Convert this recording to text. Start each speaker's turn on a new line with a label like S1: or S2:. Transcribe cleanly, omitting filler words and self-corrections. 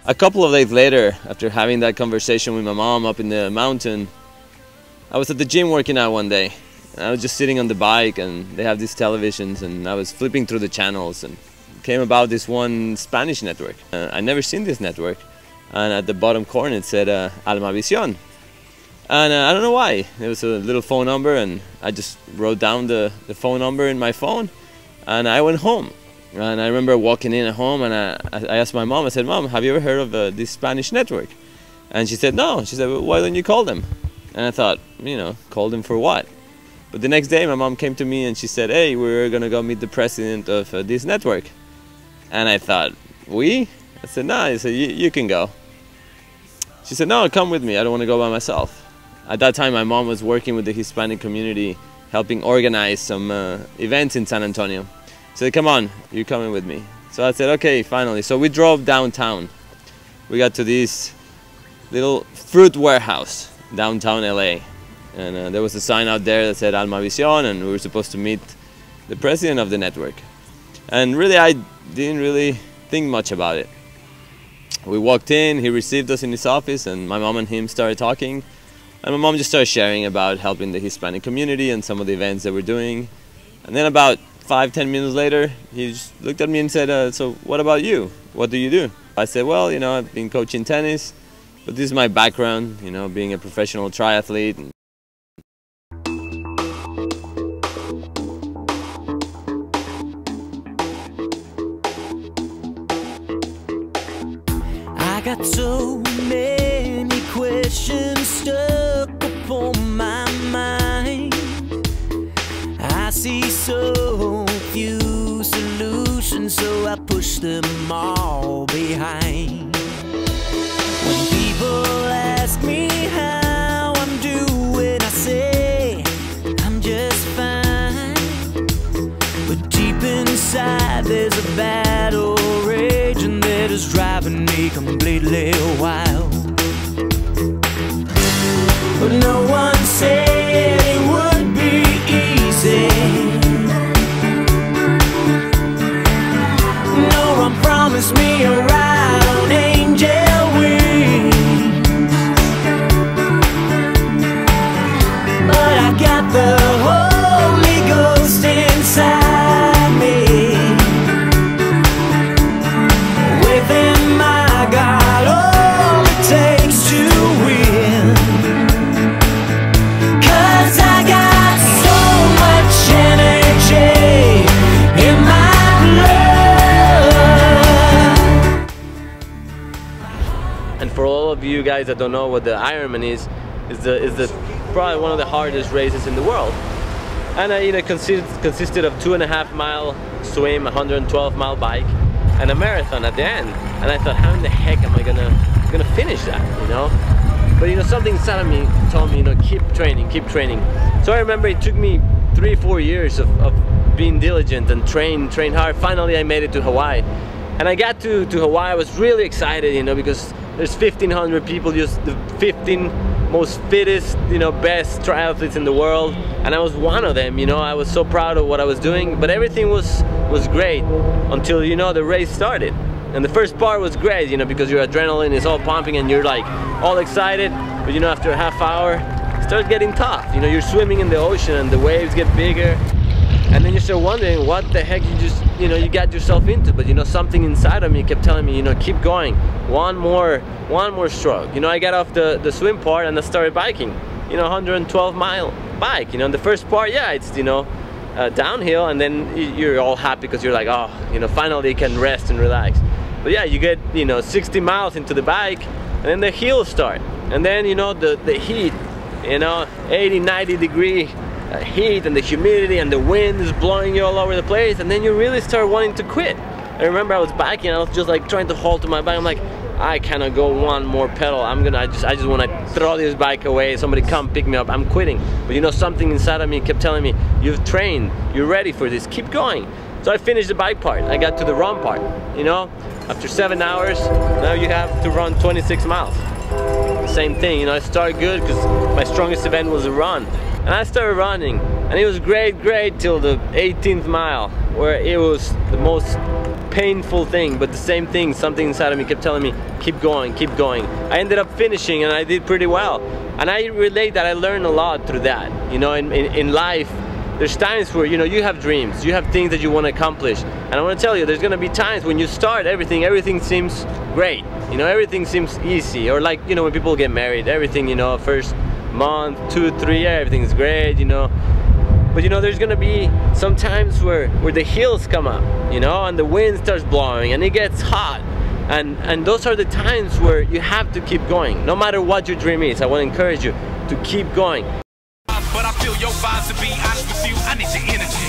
S1: A couple of days later, after having that conversation with my mom up in the mountain, I was at the gym working out one day. I was just sitting on the bike, and they have these televisions, and I was flipping through the channels and came about this one Spanish network. I never seen this network, and at the bottom corner it said Almavisión. And I don't know why. It was a little phone number, and I just wrote down the phone number in my phone, and I went home. And I remember walking in at home, and I asked my mom, I said, "Mom, have you ever heard of this Spanish network?" And she said, "No." She said, "Well, why don't you call them?" And I thought, call them for what? But the next day my mom came to me and she said, "Hey, we're gonna go meet the president of this network." And I thought, "We?" I said, "No." I said, you can go." She said, "No, come with me. I don't want to go by myself." At that time, my mom was working with the Hispanic community, helping organize some events in San Antonio. She said, "Come on, you're coming with me." So I said, "Okay, finally." So we drove downtown. We got to this little fruit warehouse downtown LA. And there was a sign out there that said Almavisión, and we were supposed to meet the president of the network. And really, I didn't really think much about it. We walked in, he received us in his office, and my mom and him started talking. And my mom just started sharing about helping the Hispanic community and some of the events that we're doing. And then about 5-10 minutes later, he just looked at me and said, "So what about you? What do you do?" I said, "Well, I've been coaching tennis, but this is my background, being a professional triathlete."
S2: I got so many questions stuck upon my mind. I see so few solutions, so I push them all behind. When people ask me how I'm doing, I say I'm just fine. But deep inside there's a battle raging that is driving me completely wild. But no one said it would be easy. No one promised me a ride on angel wings. But I got the Holy Ghost inside me. With him I got all it takes to win. 'Cause I got so much energy in my blood.
S1: And for all of you guys that don't know what the Ironman is probably one of the hardest races in the world. And it consisted of 2.5 mile swim, 112 mile bike, and a marathon at the end. And I thought, how in the heck am I gonna finish that, But something inside of me told me, keep training, keep training. So I remember it took me 3-4 years of being diligent and train hard. Finally I made it to Hawaii. And I got to Hawaii, I was really excited, because there's 1,500 people, just the 15 most fittest, best triathletes in the world. And I was one of them, I was so proud of what I was doing, but everything was great until, the race started. And the first part was great, because your adrenaline is all pumping and you're like all excited, but after a half hour, it starts getting tough. You're swimming in the ocean and the waves get bigger. And then you start wondering what the heck you got yourself into. But something inside of me kept telling me, keep going, one more stroke. I got off the swim part and I started biking, 112 mile bike. The first part, yeah, it's downhill, and then you're all happy because you're like, oh, finally you can rest and relax. But yeah, you get 60 miles into the bike, and then the hills start, and then the heat, 80-90 degree heat, and the humidity and the wind is blowing you all over the place, and then you really start wanting to quit. I remember I was biking, I was just like trying to hold to my bike. I'm like, I cannot go one more pedal. I just want to throw this bike away. Somebody come pick me up. I'm quitting. But something inside of me kept telling me, you've trained, you're ready for this, keep going. So I finished the bike part. I got to the run part. After 7 hours, now you have to run 26 miles. Same thing, I started good because my strongest event was a run. And I started running, and it was great till the 18th mile, where it was the most painful thing, but the same thing, something inside of me kept telling me, keep going, keep going. I ended up finishing and I did pretty well. And I relate that I learned a lot through that. You know, in life, there's times where, you know, you have dreams, you have things that you want to accomplish. And I want to tell you, there's going to be times when you start everything seems great. You know, everything seems easy. Or like, you know, when people get married, everything, you know, first month, 2, 3 years, everything's great, you know. But you know, there's gonna be some times where the hills come up, you know, and the wind starts blowing and it gets hot. And those are the times where you have to keep going. No matter what your dream is, I want to encourage you to keep going.
S3: But I feel your vibes, to be honest with you, I need your energy.